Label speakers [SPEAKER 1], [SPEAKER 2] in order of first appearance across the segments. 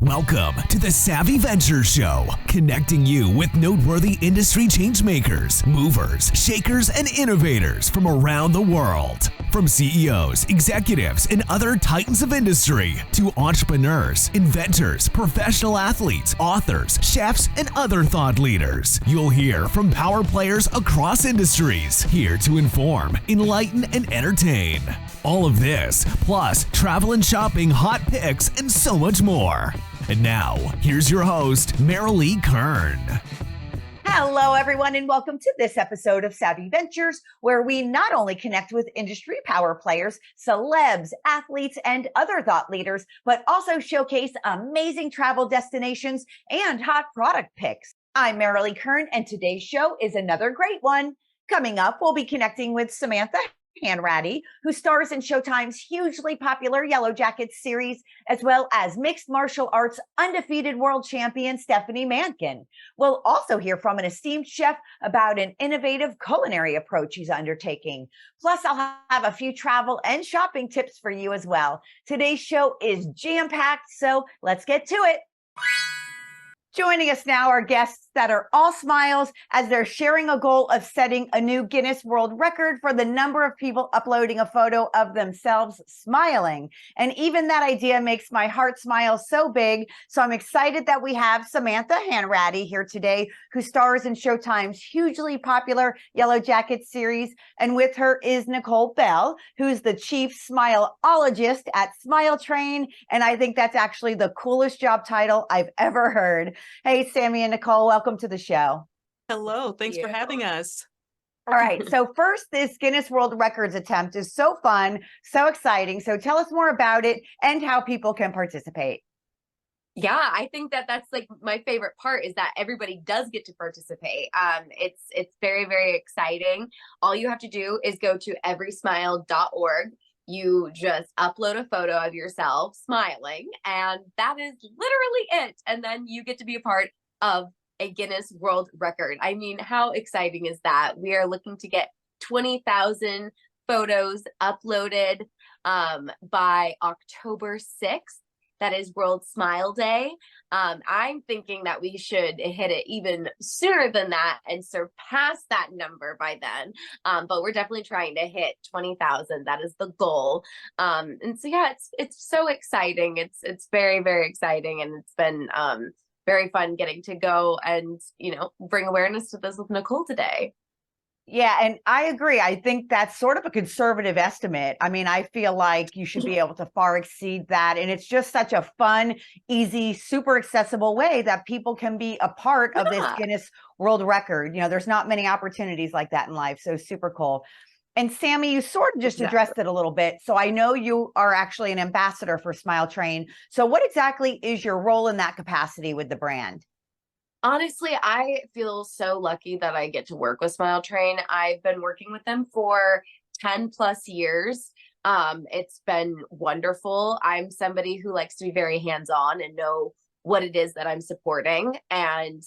[SPEAKER 1] Welcome to the Savvy Ventures Show, connecting you with noteworthy industry changemakers, movers, shakers, and innovators from around the world. From CEOs, executives, and other titans of industry to entrepreneurs, inventors, professional athletes, authors, chefs, and other thought leaders. You'll hear from power players across industries, here to inform, enlighten, and entertain. All of this, plus travel and shopping, hot picks, and so much more. And now, here's your host, Merilee Kern.
[SPEAKER 2] Hello, everyone, and welcome to this episode of Savvy Ventures, where we not only connect with industry power players, celebs, athletes, and other thought leaders, but also showcase amazing travel destinations and hot product picks. I'm Merilee Kern, and today's show is another great one. Coming up, we'll be connecting with Samantha Hanratty, who stars in Showtime's hugely popular Yellowjackets series, as well as mixed martial arts undefeated world champion Stephanie Mankin. We'll also hear from an esteemed chef about an innovative culinary approach he's undertaking. Plus, I'll have a few travel and shopping tips for you as well. Today's show is jam-packed, so let's get to it. Joining us now are guests that are all smiles as they're sharing a goal of setting a new Guinness World Record for the number of people uploading a photo of themselves smiling. And even that idea makes my heart smile so big. So I'm excited that we have Samantha Hanratty here today, who stars in Showtime's hugely popular Yellowjackets series. And with her is Nicole Bell, who's the chief smileologist at Smile Train. And I think that's actually the coolest job title I've ever heard. Hey, Sammy and Nicole, welcome to the show.
[SPEAKER 3] Hello, thanks for having us.
[SPEAKER 2] All right, so first, this Guinness World Records attempt is so fun, so exciting. So tell us more about it and how people can participate.
[SPEAKER 4] Yeah, I think that's like my favorite part is that everybody does get to participate. It's very, very exciting. All you have to do is go to everysmile.org. You just upload a photo of yourself smiling, and that is literally it. And then you get to be a part of a Guinness World Record. I mean, how exciting is that? We are looking to get 20,000 photos uploaded by October 6th. That is World Smile Day. I'm thinking that we should hit it even sooner than that and surpass that number by then. But we're definitely trying to hit 20,000. That is the goal. And so, yeah, it's so exciting. It's very, very exciting. And it's been very fun getting to go and, bring awareness to this with Nicole today.
[SPEAKER 2] Yeah, and I agree. I think that's sort of a conservative estimate. I mean, I feel like you should be able to far exceed that. And it's just such a fun, easy, super accessible way that people can be a part of this Guinness World Record. There's not many opportunities like that in life. So super cool. And Sammy, you sort of just addressed it a little bit. So I know you are actually an ambassador for Smile Train. So what exactly is your role in that capacity with the brand?
[SPEAKER 4] Honestly, I feel so lucky that I get to work with Smile Train. I've been working with them for 10 plus years. It's been wonderful. I'm somebody who likes to be very hands-on and know what it is that I'm supporting. And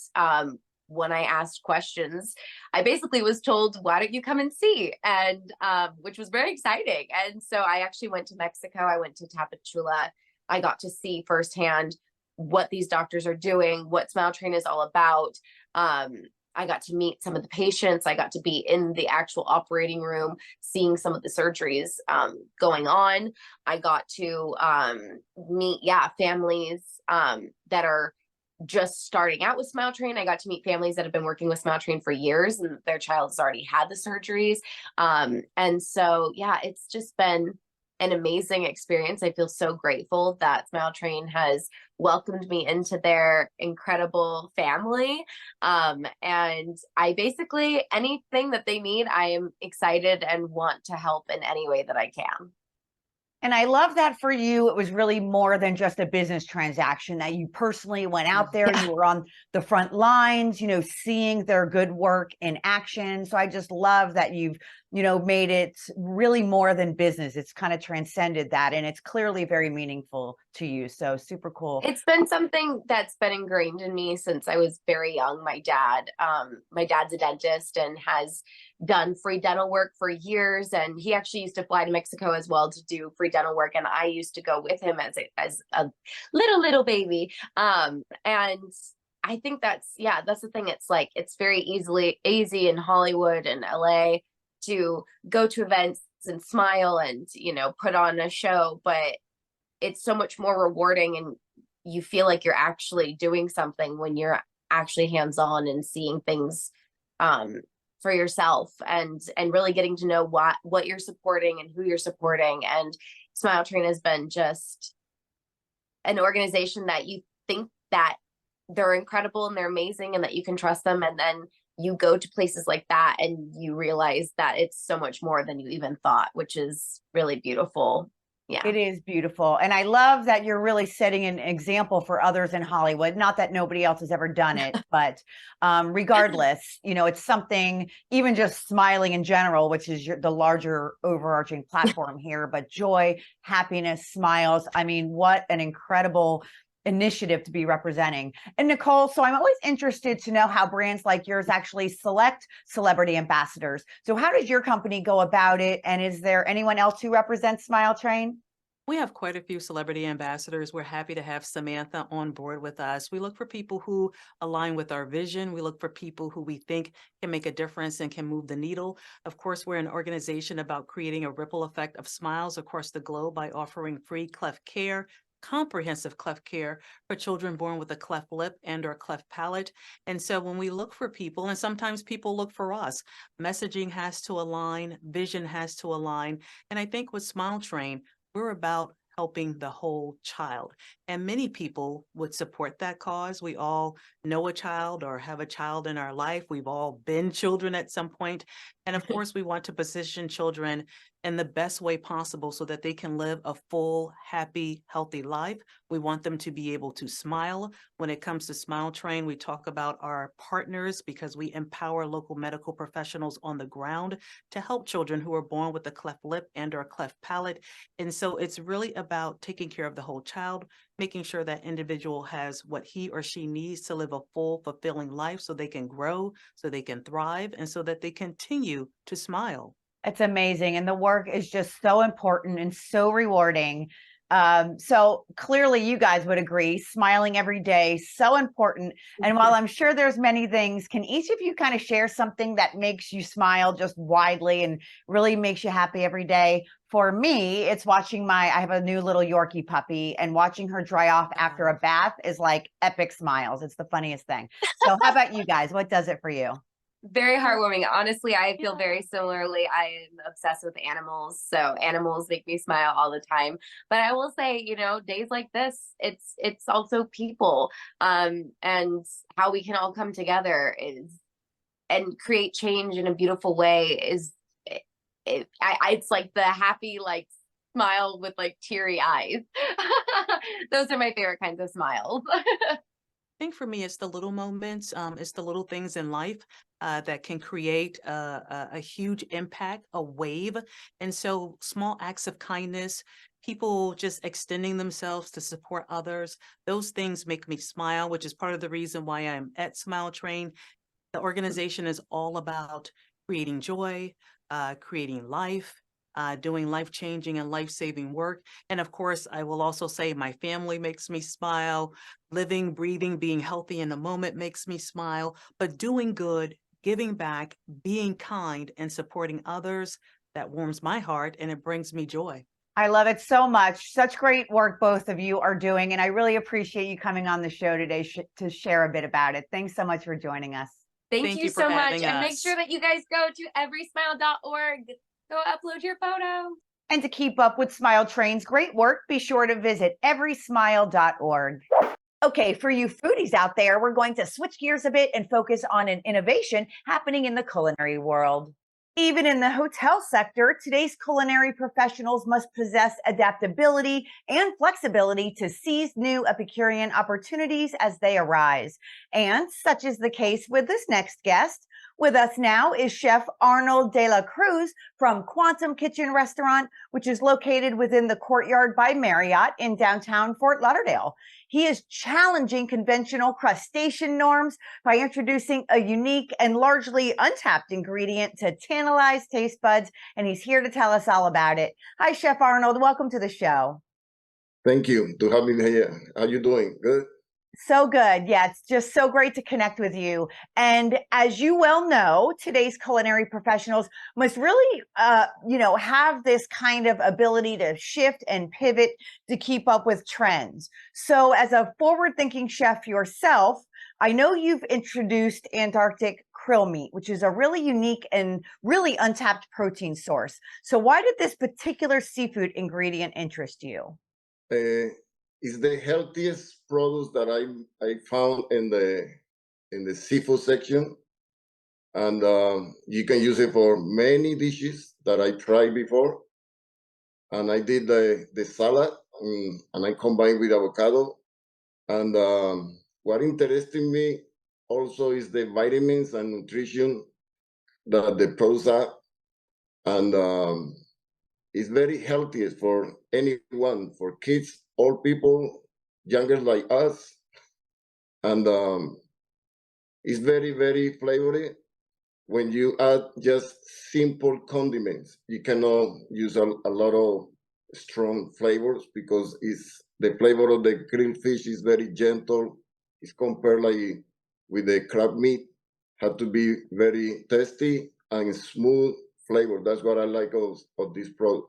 [SPEAKER 4] when I asked questions, I basically was told, why don't you come and see? And which was very exciting. And so I actually went to Mexico. I went to Tapachula. I got to see firsthand what these doctors are doing, what Smile Train is all about. I got to meet some of the patients. I got to be in the actual operating room, seeing some of the surgeries going on. I got to meet, families that are just starting out with Smile Train. I got to meet families that have been working with Smile Train for years and their child has already had the surgeries. And so, it's just been an amazing experience. I feel so grateful that Smile Train has welcomed me into their incredible family. And I basically, anything that they need, I am excited and want to help in any way that I can.
[SPEAKER 2] And I love that for you, it was really more than just a business transaction, that you personally went out there, you were on the front lines, seeing their good work in action. So I just love that you've made it really more than business. It's kind of transcended that, and it's clearly very meaningful to you. So super cool.
[SPEAKER 4] It's been something that's been ingrained in me since I was very young. My dad's a dentist and has done free dental work for years. And he actually used to fly to Mexico as well to do free dental work. And I used to go with him as a little baby. And I think that's the thing. It's like, it's very easy in Hollywood and LA to go to events and smile and, put on a show, but it's so much more rewarding, and you feel like you're actually doing something when you're actually hands-on and seeing things for yourself, and really getting to know what you're supporting and who you're supporting. And Smile Train has been just an organization that you think that they're incredible and they're amazing and that you can trust them, and then you go to places like that and you realize that it's so much more than you even thought, which is really beautiful. Yeah,
[SPEAKER 2] it is beautiful. And I love that you're really setting an example for others in Hollywood. Not that nobody else has ever done it, but regardless, it's something, even just smiling in general, which is the larger overarching platform here, but joy, happiness, smiles. I mean, what an incredible initiative to be representing. And Nicole, so I'm always interested to know how brands like yours actually select celebrity ambassadors. So how does your company go about it? And is there anyone else who represents Smile Train?
[SPEAKER 3] We have quite a few celebrity ambassadors. We're happy to have Samantha on board with us. We look for people who align with our vision. We look for people who we think can make a difference and can move the needle. Of course, we're an organization about creating a ripple effect of smiles across the globe by offering free cleft care, comprehensive cleft care for children born with a cleft lip and or cleft palate. And so when we look for people, and sometimes people look for us, messaging has to align, vision has to align. And I think with Smile Train, we're about helping the whole child. And many people would support that cause. We all know a child or have a child in our life. We've all been children at some point. And of course, we want to position children in the best way possible so that they can live a full, happy, healthy life. We want them to be able to smile. When it comes to Smile Train, we talk about our partners because we empower local medical professionals on the ground to help children who are born with a cleft lip and or cleft palate. And so it's really about taking care of the whole child, making sure that individual has what he or she needs to live a full, fulfilling life so they can grow, so they can thrive, and so that they continue to smile.
[SPEAKER 2] It's amazing. And the work is just so important and so rewarding. So clearly you guys would agree, smiling every day, so important. And while I'm sure there's many things, can each of you kind of share something that makes you smile just widely and really makes you happy every day? For me, it's watching I have a new little Yorkie puppy, and watching her dry off after a bath is like epic smiles. It's the funniest thing. So how about you guys? What does it for you?
[SPEAKER 4] Very heartwarming. Honestly, I feel very similarly. I am obsessed with animals, so animals make me smile all the time. But I will say, days like this, it's also people, and how we can all come together and create change in a beautiful way it's like the happy, like, smile with like teary eyes. Those are my favorite kinds of smiles.
[SPEAKER 3] I think for me, it's the little moments, it's the little things in life that can create a huge impact, a wave. And so small acts of kindness, people just extending themselves to support others, those things make me smile, which is part of the reason why I'm at Smile Train. The organization is all about creating joy, creating life, doing life-changing and life-saving work. And of course, I will also say my family makes me smile. Living, breathing, being healthy in the moment makes me smile. But doing good, giving back, being kind, and supporting others, that warms my heart and it brings me joy.
[SPEAKER 2] I love it so much. Such great work both of you are doing. And I really appreciate you coming on the show today to share a bit about it. Thanks so much for joining us.
[SPEAKER 4] Thank you so much. And make sure that you guys go to everysmile.org. Go upload your photo.
[SPEAKER 2] And to keep up with Smile Train's great work, be sure to visit everysmile.org. Okay, for you foodies out there, we're going to switch gears a bit and focus on an innovation happening in the culinary world. Even in the hotel sector, today's culinary professionals must possess adaptability and flexibility to seize new Epicurean opportunities as they arise. And such is the case with this next guest. With us now is Chef Arnold de la Cruz from Quantum Kitchen Restaurant, which is located within the Courtyard by Marriott in downtown Fort Lauderdale. He is challenging conventional crustacean norms by introducing a unique and largely untapped ingredient to tantalize taste buds, and he's here to tell us all about it. Hi, Chef Arnold. Welcome to the show.
[SPEAKER 5] Thank you to have me here. How you doing? Good?
[SPEAKER 2] So good. Yeah, it's just so great to connect with you. And as you well know, today's culinary professionals must really, have this kind of ability to shift and pivot to keep up with trends. So as a forward-thinking chef yourself, I know you've introduced Antarctic krill meat, which is a really unique and really untapped protein source. So why did this particular seafood ingredient interest you?
[SPEAKER 5] It's the healthiest produce that I found in the seafood section, and you can use it for many dishes that I tried before. And I did the salad, and I combined with avocado. And what interested me also is the vitamins and nutrition that the produce have, and it's very healthy for anyone, for kids, old people, younger like us, and it's very, very flavory. When you add just simple condiments, you cannot use a lot of strong flavors because the flavor of the grilled fish is very gentle. It's compared like with the crab meat, had to be very tasty and smooth flavor. That's what I like of this product.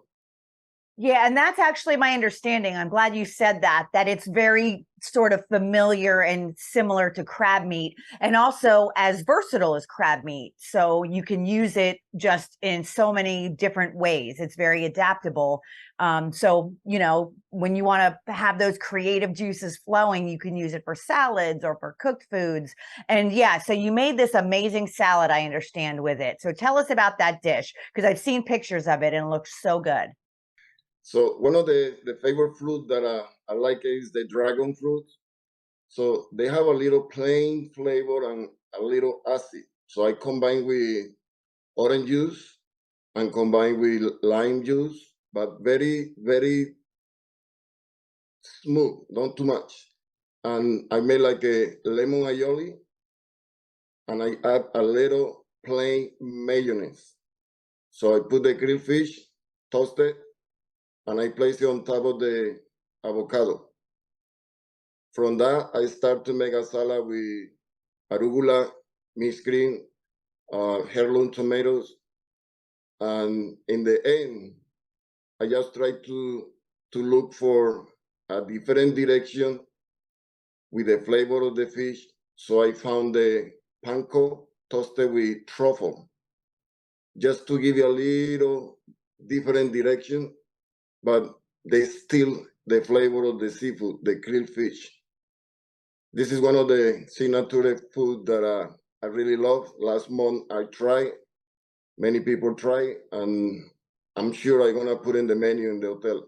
[SPEAKER 2] Yeah, and that's actually my understanding. I'm glad you said that it's very sort of familiar and similar to crab meat, and also as versatile as crab meat. So you can use it just in so many different ways. It's very adaptable. So, when you want to have those creative juices flowing, you can use it for salads or for cooked foods. And yeah, so you made this amazing salad, I understand, with it. So tell us about that dish, because I've seen pictures of it and it looks so good.
[SPEAKER 5] So one of the favorite fruit that I like is the dragon fruit. So they have a little plain flavor and a little acid. So I combine with orange juice and combine with lime juice, but very, very smooth, not too much. And I made like a lemon aioli, and I add a little plain mayonnaise. So I put the grilled fish, toasted, and I place it on top of the avocado. From that, I start to make a salad with arugula, mixed green, heirloom tomatoes, and in the end, I just try to look for a different direction with the flavor of the fish. So I found the panko toasted with truffle, just to give you a little different direction, but they still the flavor of the seafood, the grilled fish. This is one of the signature food that I really love. Last month I tried, many people try, and I'm sure I'm gonna put in the menu in the hotel.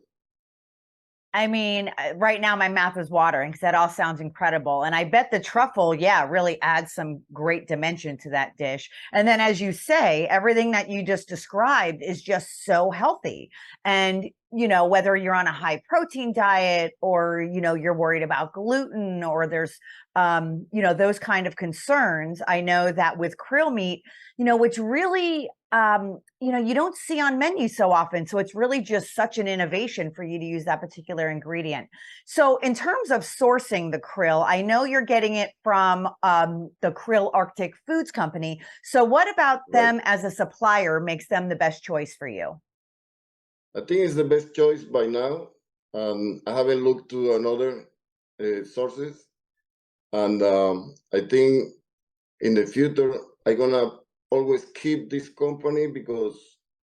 [SPEAKER 2] I mean, right now my mouth is watering because that all sounds incredible. And I bet the truffle, really adds some great dimension to that dish. And then, as you say, everything that you just described is just so healthy. And, whether you're on a high protein diet or, you're worried about gluten or there's, those kind of concerns. I know that with krill meat, which really, you don't see on menus so often. So it's really just such an innovation for you to use that particular ingredient. So in terms of sourcing the krill, I know you're getting it from the Krill Arctic Foods Company. So what about them as a supplier makes them the best choice for you?
[SPEAKER 5] I think it's the best choice by now. I haven't looked to another sources. And I think in the future, I'm gonna always keep this company because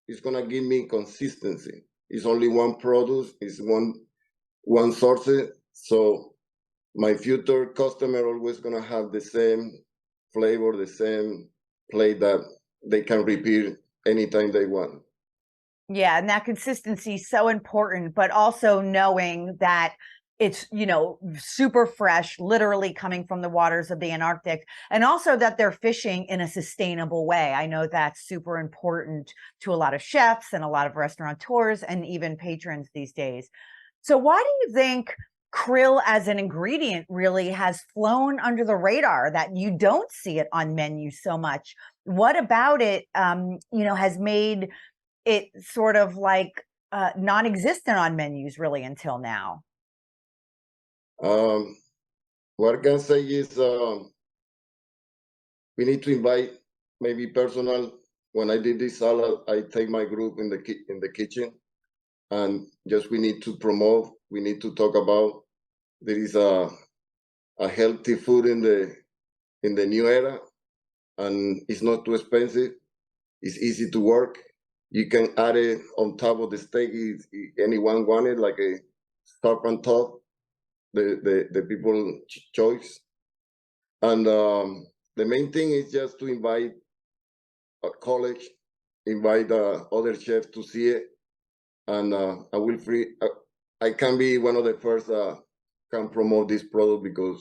[SPEAKER 5] it's gonna give me consistency. It's only one product, it's one source. So my future customer always gonna have the same flavor, the same plate that they can repeat anytime they want.
[SPEAKER 2] Yeah, and that consistency is so important, but also knowing that it's, super fresh, literally coming from the waters of the Antarctic, and also that they're fishing in a sustainable way. I know that's super important to a lot of chefs and a lot of restaurateurs and even patrons these days. So why do you think krill as an ingredient really has flown under the radar, that you don't see it on menus so much? What about it, has made it sort of like non-existent on menus really until now?
[SPEAKER 5] What I can say is we need to invite maybe personal. When I did this salad, I take my group in the kitchen, and just we need to promote. We need to talk about there is a healthy food in the new era, and it's not too expensive. It's easy to work. You can add it on top of the steak if anyone want it, like a top on top. The people choice, and the main thing is just to invite a college, invite other chefs to see it, and I can be one of the first can promote this product because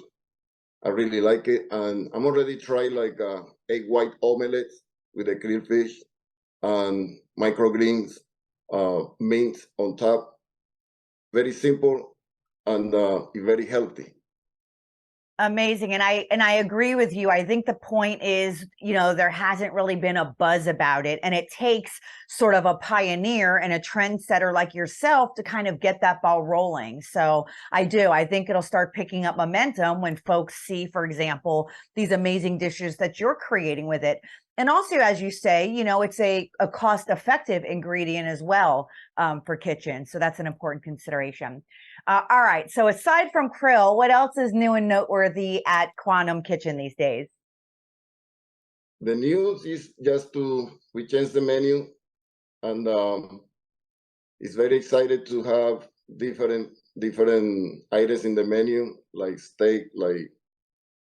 [SPEAKER 5] I really like it, and I'm already tried like egg white omelets with the krill fish and microgreens, mint on top. Very simple and very healthy.
[SPEAKER 2] Amazing. And I agree with you. I think the point is, there hasn't really been a buzz about it. And it takes sort of a pioneer and a trendsetter like yourself to kind of get that ball rolling. So I think it'll start picking up momentum when folks see, for example, these amazing dishes that you're creating with it. And also, as you say, it's a cost-effective ingredient as well for kitchens. So that's an important consideration. All right. So aside from krill, what else is new and noteworthy at Quantum Kitchen these days?
[SPEAKER 5] The news is just we changed the menu, and it's very excited to have different items in the menu, like steak, like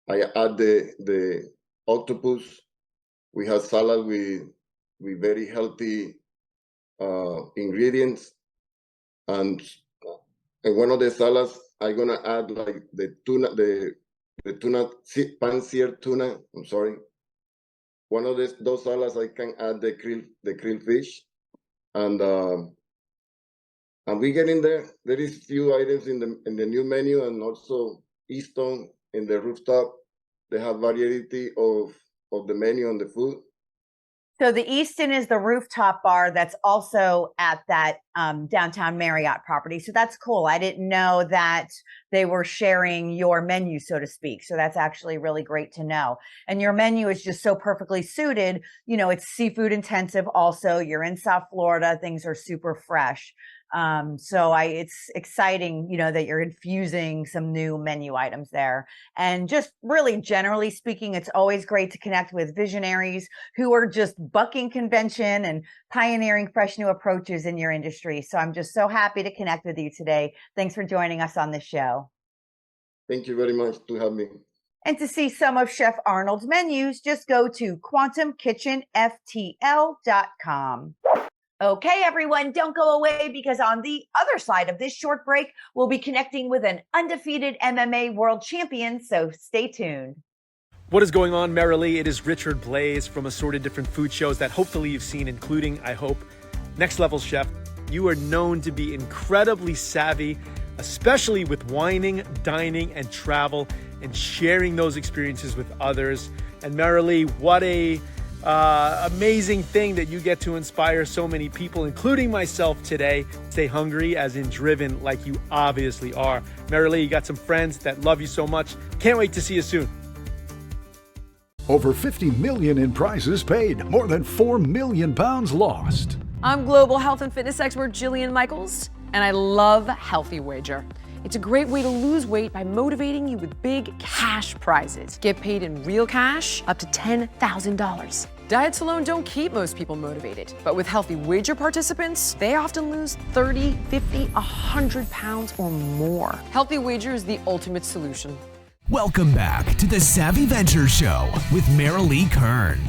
[SPEAKER 5] I add the octopus. We have salad with very healthy ingredients, and one of the salads I'm gonna add like the tuna, the tuna pan-seared tuna. I'm sorry. One of those salads I can add the krill fish, and we get in there. There is few items in the new menu, and also Easton in the rooftop. They have variety of the menu on the food.
[SPEAKER 2] So the Easton is the rooftop bar that's also at that downtown Marriott property. So that's cool. I didn't know that they were sharing your menu, so to speak. So that's actually really great to know. And your menu is just so perfectly suited. It's seafood intensive. Also, you're in South Florida. Things are super fresh. So it's exciting, that you're infusing some new menu items there. And just really generally speaking, it's always great to connect with visionaries who are just bucking convention and pioneering fresh new approaches in your industry. So I'm just so happy to connect with you today. Thanks for joining us on the show. Thank you very much to have me. And to see some of Chef Arnold's menus, just go to quantumkitchenftl.com. Okay, everyone, don't go away, because on the other side of this short break, we'll be connecting with an undefeated MMA world champion, so stay tuned.
[SPEAKER 6] What is going on, Merilee? It is Richard Blaze from assorted different food shows that hopefully you've seen, including, I hope, Next Level Chef. You are known to be incredibly savvy, especially with wining, dining, and travel, and sharing those experiences with others. And Merilee, what a amazing thing that you get to inspire so many people, including myself today. Stay hungry, as in driven, like you obviously are. Merilee, you got some friends that love you so much. Can't wait to see you soon.
[SPEAKER 7] Over 50 million in prizes paid, more than 4 million pounds lost.
[SPEAKER 8] I'm global health and fitness expert Jillian Michaels, and I love Healthy Wager. It's a great way to lose weight by motivating you with big cash prizes. Get paid in real cash up to $10,000. Diets alone don't keep most people motivated, but with Healthy Wager participants, they often lose 30, 50, 100 pounds or more. Healthy Wager is the ultimate solution.
[SPEAKER 1] Welcome back to the Savvy Ventures Show with Merilee Kern.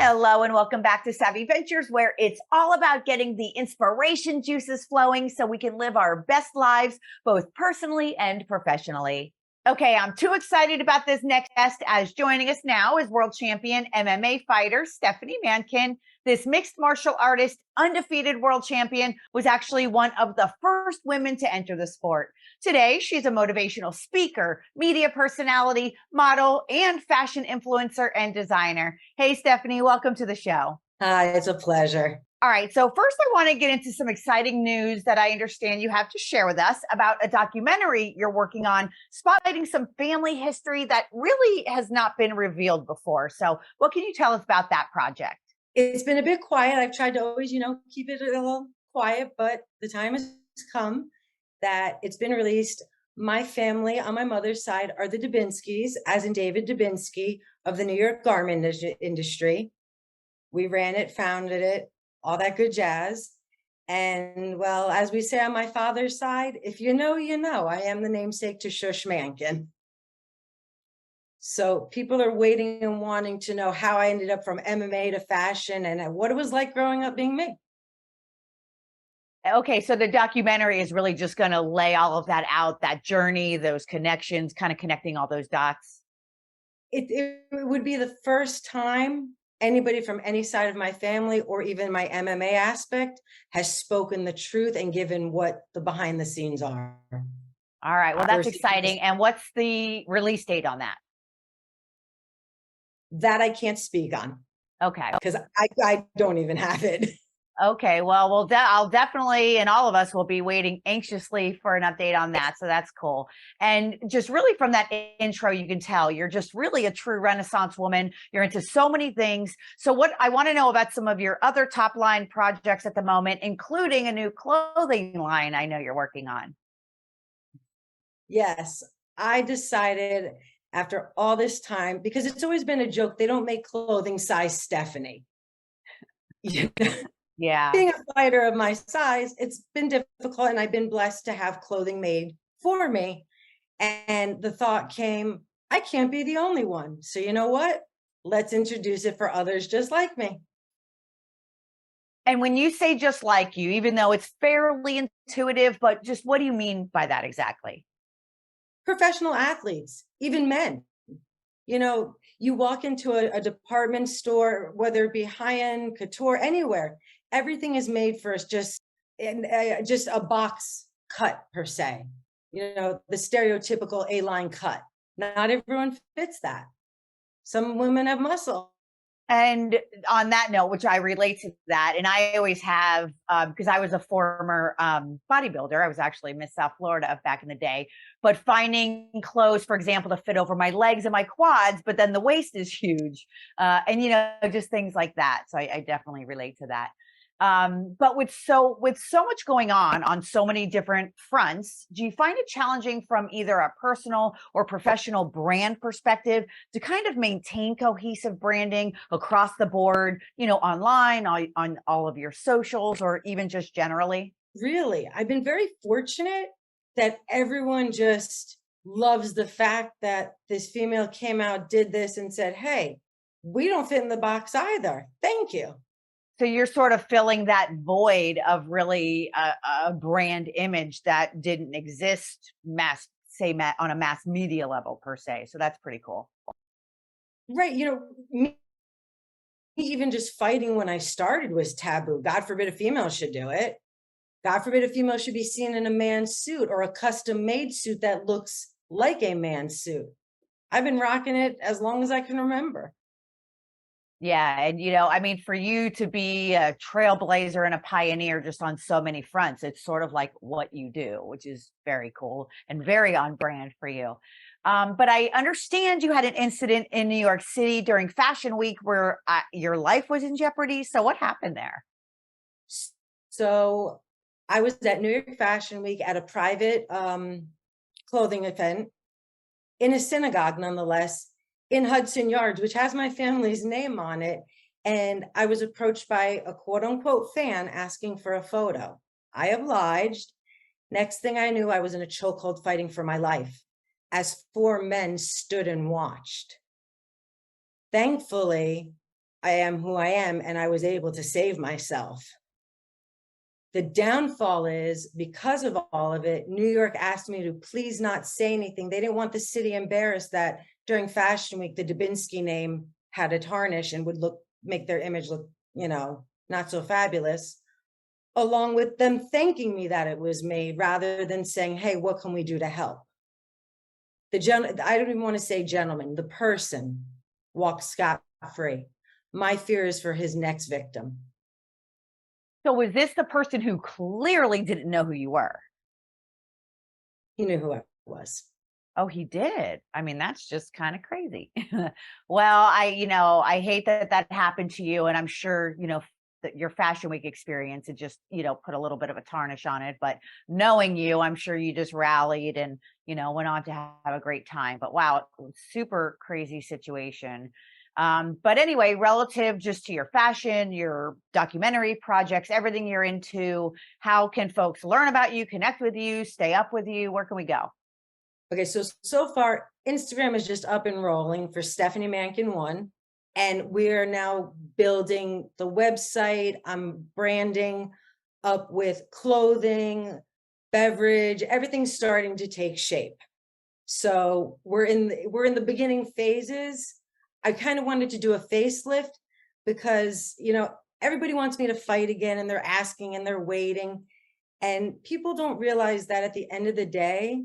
[SPEAKER 2] Hello and welcome back to Savvy Ventures, where it's all about getting the inspiration juices flowing so we can live our best lives, both personally and professionally. Okay, I'm too excited about this next guest, as joining us now is world champion MMA fighter Stephanie Mankin. This mixed martial artist, undefeated world champion, was actually one of the first women to enter the sport. Today, she's a motivational speaker, media personality, model, and fashion influencer and designer. Hey, Stephanie, welcome to the show.
[SPEAKER 9] Hi, it's a pleasure.
[SPEAKER 2] All right, so first I want to get into some exciting news that I understand you have to share with us about a documentary you're working on, spotlighting some family history that really has not been revealed before. So what can you tell us about that project?
[SPEAKER 9] It's been a bit quiet. I've tried to always, keep it a little quiet, but the time has come that it's been released. My family on my mother's side are the Dubinskys, as in David Dubinsky of the New York garment industry. We ran it, founded it, all that good jazz. And well, as we say on my father's side, if you know, you know. I am the namesake to Shush Mankin. So people are waiting and wanting to know how I ended up from MMA to fashion and what it was like growing up being me.
[SPEAKER 2] Okay, so the documentary is really just going to lay all of that out, that journey, those connections, kind of connecting all those dots.
[SPEAKER 9] It would be the first time anybody from any side of my family or even my MMA aspect has spoken the truth and given what the behind the scenes are.
[SPEAKER 2] All right, well, that's exciting. And what's the release date on that?
[SPEAKER 9] That I can't speak on.
[SPEAKER 2] Okay.
[SPEAKER 9] Because I don't even have it.
[SPEAKER 2] Okay, well, I'll definitely, and all of us will be waiting anxiously for an update on that. So that's cool. And just really from that intro, you can tell you're just really a true Renaissance woman. You're into so many things. So what I want to know about some of your other top line projects at the moment, including a new clothing line I know you're working on.
[SPEAKER 9] Yes, I decided after all this time, because it's always been a joke, they don't make clothing size Stephanie.
[SPEAKER 2] Yeah.
[SPEAKER 9] Being a fighter of my size, it's been difficult, and I've been blessed to have clothing made for me. And the thought came, I can't be the only one. So you know what? Let's introduce it for others just like me.
[SPEAKER 2] And when you say just like you, even though it's fairly intuitive, but just what do you mean by that exactly?
[SPEAKER 9] Professional athletes, even men. You walk into a department store, whether it be high-end, couture, anywhere, everything is made for us just a box cut per se. The stereotypical A-line cut. Not everyone fits that. Some women have muscle.
[SPEAKER 2] And on that note, which I relate to that, and I always have, because I was a former bodybuilder. I was actually Miss South Florida back in the day, but finding clothes, for example, to fit over my legs and my quads, but then the waist is huge. And, just things like that. So I definitely relate to that. But with so much going on so many different fronts, do you find it challenging from either a personal or professional brand perspective to kind of maintain cohesive branding across the board, online, on all of your socials, or even just generally?
[SPEAKER 9] Really, I've been very fortunate that everyone just loves the fact that this female came out, did this, and said, hey, we don't fit in the box either. Thank you.
[SPEAKER 2] So you're sort of filling that void of really a brand image that didn't exist on a mass media level per se. So that's pretty cool.
[SPEAKER 9] Right. Me even just fighting when I started was taboo. God forbid a female should do it. God forbid a female should be seen in a man's suit or a custom made suit that looks like a man's suit. I've been rocking it as long as I can remember.
[SPEAKER 2] Yeah. And, for you to be a trailblazer and a pioneer just on so many fronts, it's sort of like what you do, which is very cool and very on brand for you. But I understand you had an incident in New York City during Fashion Week where your life was in jeopardy. So what happened there?
[SPEAKER 9] So I was at New York Fashion Week at a private clothing event in a synagogue, nonetheless, in Hudson Yards, which has my family's name on it. And I was approached by a quote unquote fan asking for a photo. I obliged. Next thing I knew, I was in a chokehold fighting for my life as 4 men stood and watched. Thankfully, I am who I am, and I was able to save myself. The downfall is, because of all of it, New York asked me to please not say anything. They didn't want the city embarrassed that during Fashion Week, the Dubinsky name had a tarnish and would make their image look, not so fabulous, along with them thanking me that it was made, rather than saying, hey, what can we do to help? I don't even want to say gentleman, the person walks scot-free. My fear is for his next victim.
[SPEAKER 2] So was this the person who clearly didn't know who you were?
[SPEAKER 9] He knew who I was.
[SPEAKER 2] Oh, he did. I mean, that's just kind of crazy. Well, I hate that happened to you. And I'm sure, that your Fashion Week experience, it just, put a little bit of a tarnish on it. But knowing you, I'm sure you just rallied and, went on to have a great time. But wow, super crazy situation. But anyway, relative just to your fashion, your documentary projects, everything you're into, how can folks learn about you, connect with you, stay up with you? Where can we go?
[SPEAKER 9] Okay, so far, Instagram is just up and rolling for Stephanie Mankin 1. And we're now building the website. I'm branding up with clothing, beverage, everything's starting to take shape. So we're in the beginning phases. I kind of wanted to do a facelift because, everybody wants me to fight again, and they're asking and they're waiting. And people don't realize that at the end of the day,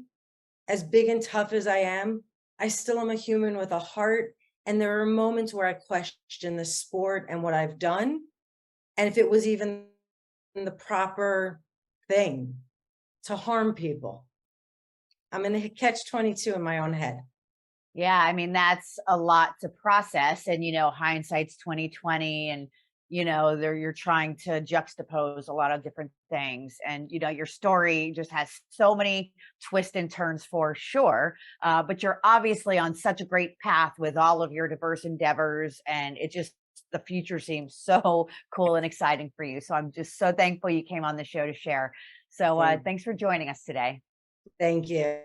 [SPEAKER 9] as big and tough as I am, I still am a human with a heart. And there are moments where I question the sport and what I've done, and if it was even the proper thing to harm people. I'm in a catch-22 in my own head.
[SPEAKER 2] Yeah, I mean, that's a lot to process. And, hindsight's 2020, and, you're trying to juxtapose a lot of different things. And, your story just has so many twists and turns for sure. But you're obviously on such a great path with all of your diverse endeavors. And the future seems so cool and exciting for you. So I'm just so thankful you came on the show to share. So thanks for joining us today.
[SPEAKER 9] Thank you.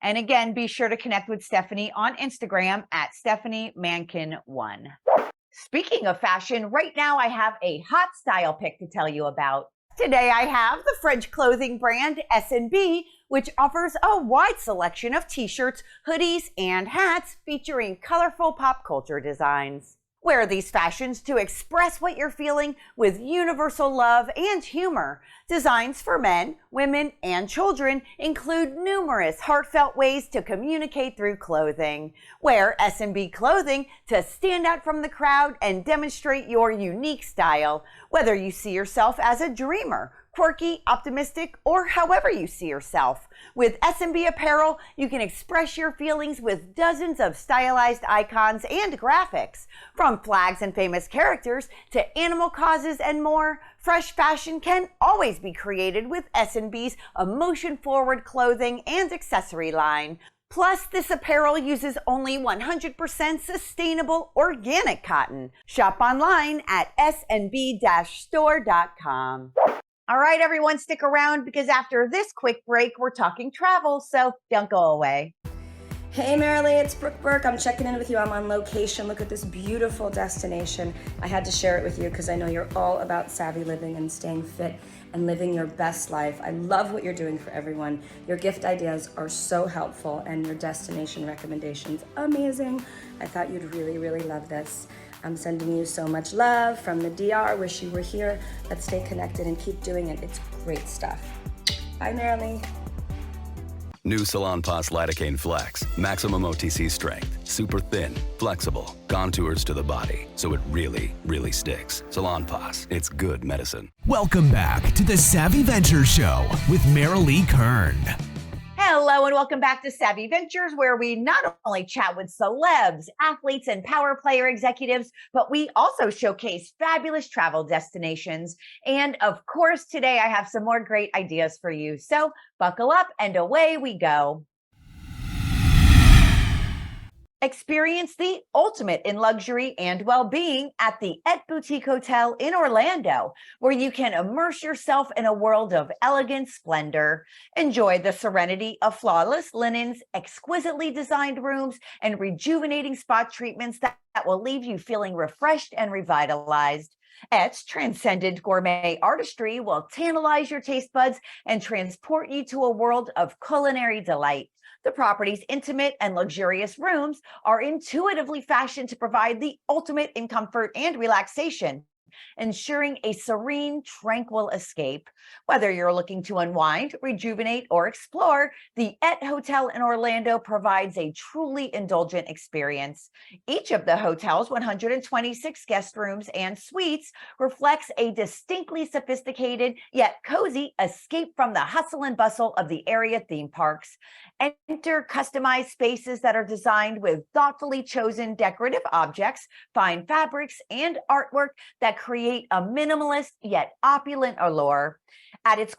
[SPEAKER 2] And again, be sure to connect with Stephanie on Instagram at Stephanie Mankin 1. Speaking of fashion, right now I have a hot style pick to tell you about. Today I have the French clothing brand S&B, which offers a wide selection of t-shirts, hoodies, and hats featuring colorful pop culture designs. Wear these fashions to express what you're feeling with universal love and humor. Designs for men, women, and children include numerous heartfelt ways to communicate through clothing. Wear S&B clothing to stand out from the crowd and demonstrate your unique style. Whether you see yourself as a dreamer, quirky, optimistic, or however you see yourself. With S&B apparel, you can express your feelings with dozens of stylized icons and graphics. From flags and famous characters to animal causes and more, fresh fashion can always be created with S&B's emotion-forward clothing and accessory line. Plus, this apparel uses only 100% sustainable organic cotton. Shop online at snb-store.com. All right, everyone, stick around because after this quick break, we're talking travel, so don't go away.
[SPEAKER 10] Hey Merilee, it's Brooke Burke. I'm checking in with you. I'm on location. Look at this beautiful destination. I had to share it with you because I know you're all about savvy living and staying fit and living your best life. I love what you're doing for everyone. Your gift ideas are so helpful and your destination recommendations amazing. I thought you'd really, really love this. I'm sending you so much love from the DR. Wish you were here. Let's stay connected and keep doing it. It's great stuff. Bye, Merilee.
[SPEAKER 11] New Salonpas Lidocaine Flex. Maximum OTC strength. Super thin, flexible, contours to the body. So it really, really sticks. Salonpas. It's good medicine.
[SPEAKER 1] Welcome back to the Savvy Ventures Show with Merilee Kern.
[SPEAKER 2] Hello and welcome back to Savvy Ventures, where we not only chat with celebs, athletes, and power player executives, but we also showcase fabulous travel destinations. And of course, today I have some more great ideas for you. So buckle up and away we go. Experience the ultimate in luxury and well-being at the Et Boutique Hotel in Orlando, where you can immerse yourself in a world of elegant splendor. Enjoy the serenity of flawless linens, exquisitely designed rooms, and rejuvenating spa treatments that will leave you feeling refreshed and revitalized. Et's transcendent gourmet artistry will tantalize your taste buds and transport you to a world of culinary delight. The property's intimate and luxurious rooms are intuitively fashioned to provide the ultimate in comfort and relaxation, ensuring a serene, tranquil escape. Whether you're looking to unwind, rejuvenate, or explore, the Et Hotel in Orlando provides a truly indulgent experience. Each of the hotel's 126 guest rooms and suites reflects a distinctly sophisticated yet cozy escape from the hustle and bustle of the area theme parks. Enter customized spaces that are designed with thoughtfully chosen decorative objects, fine fabrics, and artwork that create a minimalist yet opulent allure. At its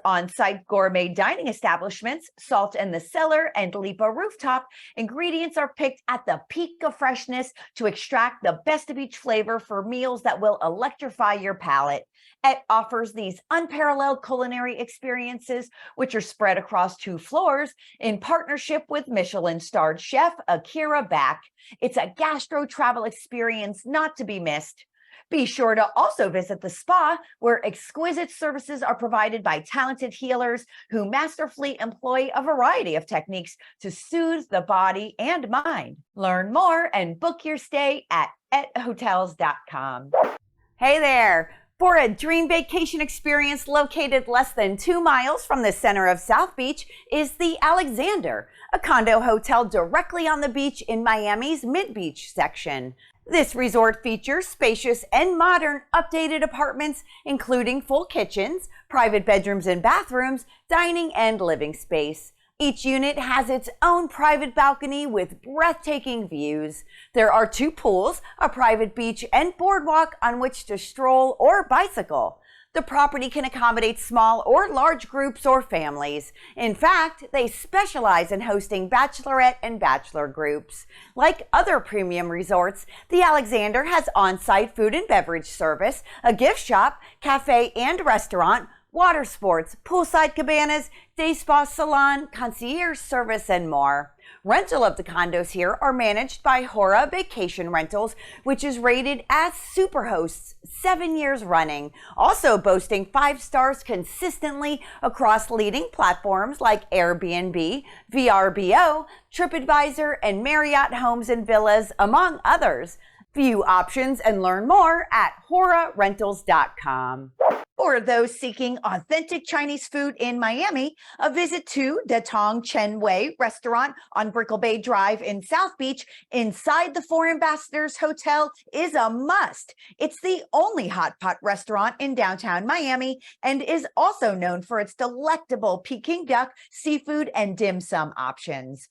[SPEAKER 2] on-site gourmet dining establishments, Salt in the Cellar and Lipa Rooftop, ingredients are picked at the peak of freshness to extract the best of each flavor for meals that will electrify your palate. Et offers these unparalleled culinary experiences, which are spread across 2 floors in partnership with Michelin-starred chef Akira Back. It's a gastro travel experience not to be missed. Be sure to also visit the spa, where exquisite services are provided by talented healers who masterfully employ a variety of techniques to soothe the body and mind. Learn more and book your stay at ethotels.com. Hey there! For a dream vacation experience located less than 2 miles from the center of South Beach is the Alexander, a condo hotel directly on the beach in Miami's Mid-Beach section. This resort features spacious and modern updated apartments, including full kitchens, private bedrooms and bathrooms, dining and living space. Each unit has its own private balcony with breathtaking views. There are 2 pools, a private beach, and boardwalk on which to stroll or bicycle. The property can accommodate small or large groups or families. In fact, they specialize in hosting bachelorette and bachelor groups. Like other premium resorts, the Alexander has on-site food and beverage service, a gift shop, cafe and restaurant, water sports, poolside cabanas, day spa salon, concierge service, and more. Rental of the condos here are managed by Hora Vacation Rentals, which is rated as Superhosts 7 years running, also boasting 5 stars consistently across leading platforms like Airbnb, VRBO, TripAdvisor, and Marriott Homes and Villas, among others. View options and learn more at HoraRentals.com. For those seeking authentic Chinese food in Miami, a visit to the Tong Chen Wei restaurant on Brickell Bay Drive in South Beach inside the 4 Ambassadors Hotel is a must. It's the only hot pot restaurant in downtown Miami and is also known for its delectable Peking duck, seafood, and dim sum options.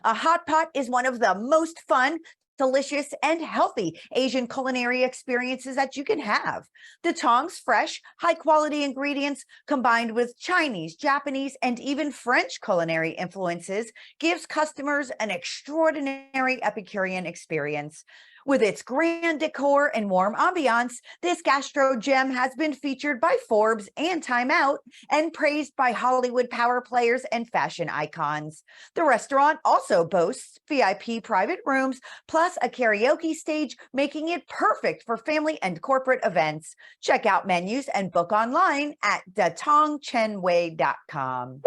[SPEAKER 2] A hot pot is one of the most fun, delicious, and healthy Asian culinary experiences that you can have. The Tong's fresh, high-quality ingredients combined with Chinese, Japanese, and even French culinary influences gives customers an extraordinary Epicurean experience. With its grand decor and warm ambiance, this gastro gem has been featured by Forbes and Time Out and praised by Hollywood power players and fashion icons. The restaurant also boasts VIP private rooms plus a karaoke stage, making it perfect for family and corporate events. Check out menus and book online at thetongchenwei.com.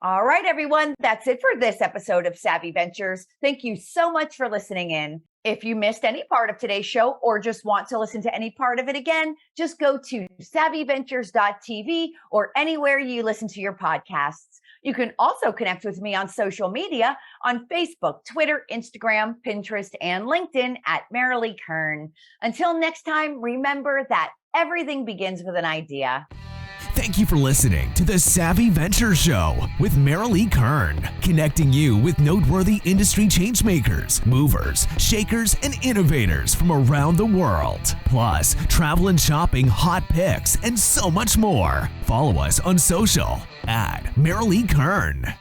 [SPEAKER 2] All right, everyone, that's it for this episode of Savvy Ventures. Thank you so much for listening in. If you missed any part of today's show or just want to listen to any part of it again, just go to savvyventures.tv or anywhere you listen to your podcasts. You can also connect with me on social media on Facebook, Twitter, Instagram, Pinterest, and LinkedIn at Merilee Kern. Until next time, remember that everything begins with an idea.
[SPEAKER 1] Thank you for listening to the Savvy Ventures Show with Merilee Kern, connecting you with noteworthy industry changemakers, movers, shakers, and innovators from around the world. Plus, travel and shopping, hot picks, and so much more. Follow us on social at Merilee Kern.